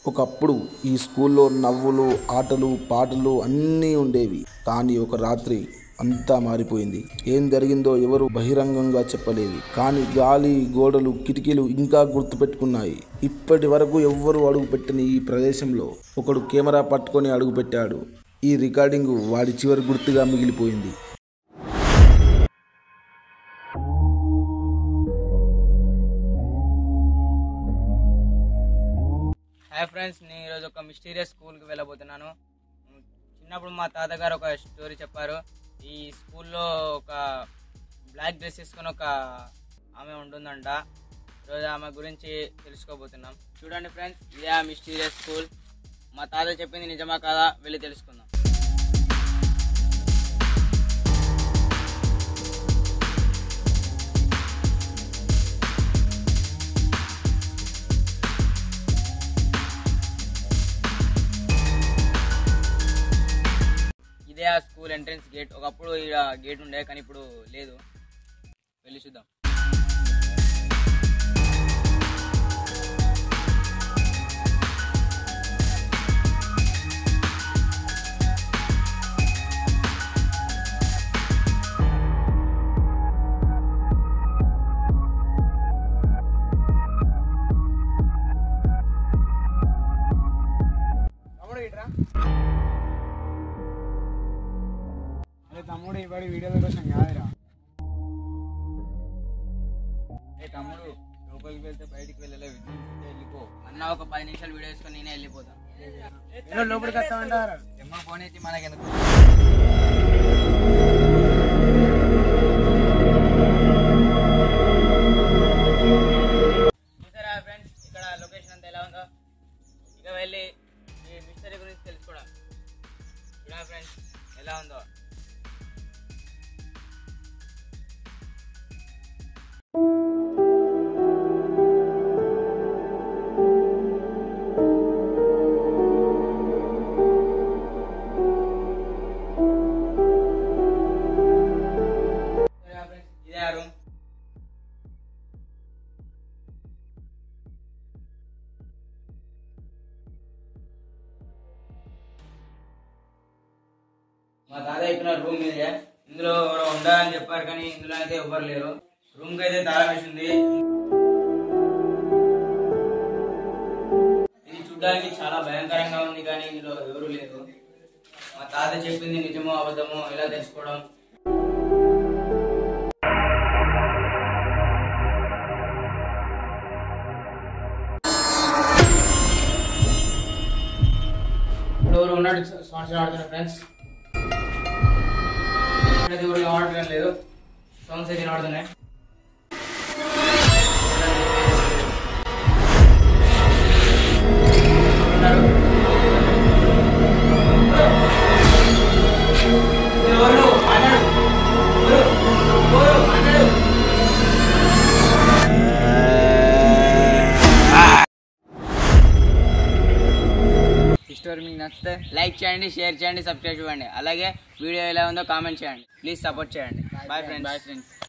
ఒకప్పుడు ఈ స్కూల్లో నవ్వులు, ఆటలు, పాటలు అన్నీ ఉండేవి. కానీ ఒక రాత్రి అంతా మారిపోయింది. ఏం జరిగిందో ఎవరు బహిరంగంగా చెప్పలేదు. కానీ గాలి, గోడలు, కిటికీలు ఇంకా గుర్తుపెట్టుకున్నాయి. ఇప్పటి వరకు ఎవ్వరూ అడుగుపెట్టని ఈ ప్రదేశంలో ఒకడు కెమెరా పట్టుకొని అడుగుపెట్టాడు. ఈ రికార్డింగ్ వాడి చివరి గుర్తుగా మిగిలిపోయింది. హాయ్ ఫ్రెండ్స్, నేను ఈరోజు ఒక మిస్టీరియస్ స్కూల్కి వెళ్ళబోతున్నాను. చిన్నప్పుడు మా తాతగారు ఒక స్టోరీ చెప్పారు. ఈ స్కూల్లో ఒక బ్లాక్ డ్రెస్ వేసుకొని ఒక ఆమె ఉంటుందంట. ఈరోజు ఆమె గురించి తెలుసుకోబోతున్నాం. చూడండి ఫ్రెండ్స్, ఇదే ఆ మిస్టీరియస్ స్కూల్. మా తాత చెప్పింది నిజమా కాదా వెళ్ళి తెలుసుకుందాం. ఇదే ఆ స్కూల్ ఎంట్రన్స్ గేట్. ఒకప్పుడు ఇక్కడ గేట్ ఉండే, కానీ ఇప్పుడు లేదు. వెళ్ళి చూద్దాం. తమ్ముడు ఇవాడు వీడియోల కోసం కాదురా. తమ్ముడు, లోపలికి వెళ్తే బయటికి వెళ్ళలేవు, వెళ్ళిపో అన్న. ఒక 10 నిమిషాలు వీడియో వేసుకొని నేనే వెళ్ళిపోతా. లోపలికి వస్తామంటారా? ఎమ్మో ఫోన్ అయితే మనకెందుకు. చూసారా ఫ్రెండ్స్, ఇక్కడ లొకేషన్ అంతా ఎలా ఉందో. ఇక వెళ్ళి ఈ మిస్టరీ గురించి తెలుసుకోవడం. చూడండి ఫ్రెండ్స్ ఎలా ఉందో. ఇదే ఆ రూమ్. మా తాత చెప్పిన రూమ్ ఇదే. ఇందులో ఎవరో ఉండాలని చెప్పారు, కానీ ఇందులో అయితే ఎవ్వరు లేరు. రూమ్ కి అయితే తాళం వేసింది. ఇది చూడడానికి చాలా భయంకరంగా ఉంది, కానీ ఇందులో ఎవరు లేరు. మా తాత చెప్పింది నిజమో అబద్ధమో ఎలా తెలుసుకోవడం. ఎవరు ఉన్నట్టు సంవత్సరం ఆడుతున్నారు ఫ్రెండ్స్. ఎవరు ఆడటం లేదు, సాంగ్స్ అయితే ఆడుతున్నాయి. స్టోరీ మీకు నచ్చితే లైక్ చేయండి, షేర్ చేయండి, సబ్స్క్రైబ్ చేయండి. అలాగే వీడియో ఎలా ఉందో కామెంట్ చేయండి. ప్లీజ్ సపోర్ట్ చేయండి. Bye friends.